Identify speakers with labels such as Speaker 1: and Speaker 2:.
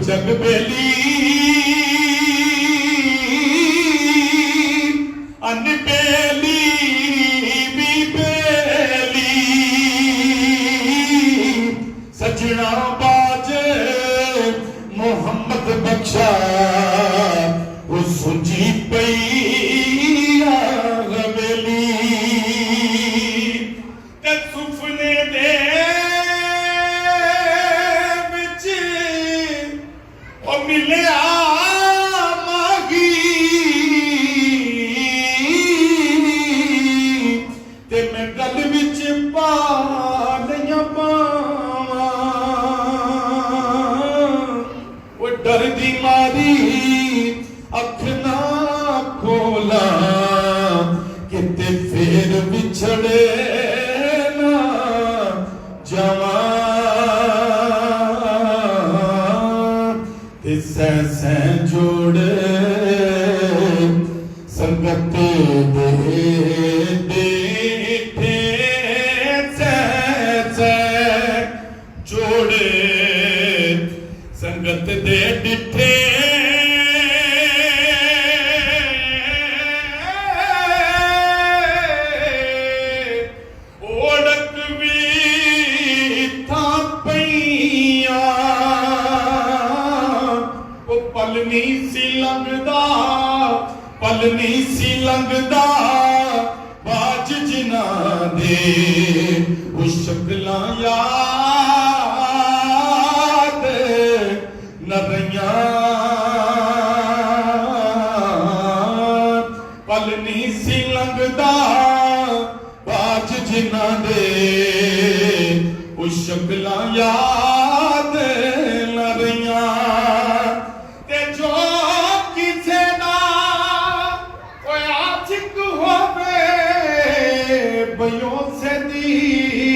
Speaker 1: जग बेली अनबेली भी बेली सजना बाजे मोहम्मद बख्शा वो सुजी पई हवेली ते सुपने दे विच ओ मिलिया मागी ते मैं गल विच पा लिया पावां वो डर दी मारी अख ना खोला किते फिर बिछड़े ना जावा सै जोड़े संगत दे देखे सै जोड़े संगत दे डिठे ओढ़क भी था पईया पल नहीं सी लंघदा बाज जिना दे वो शक्लां याद न रहियां पल नहीं सी लंघदा बाज जिना दे वो शक्लां याद न रहियां बयों से दी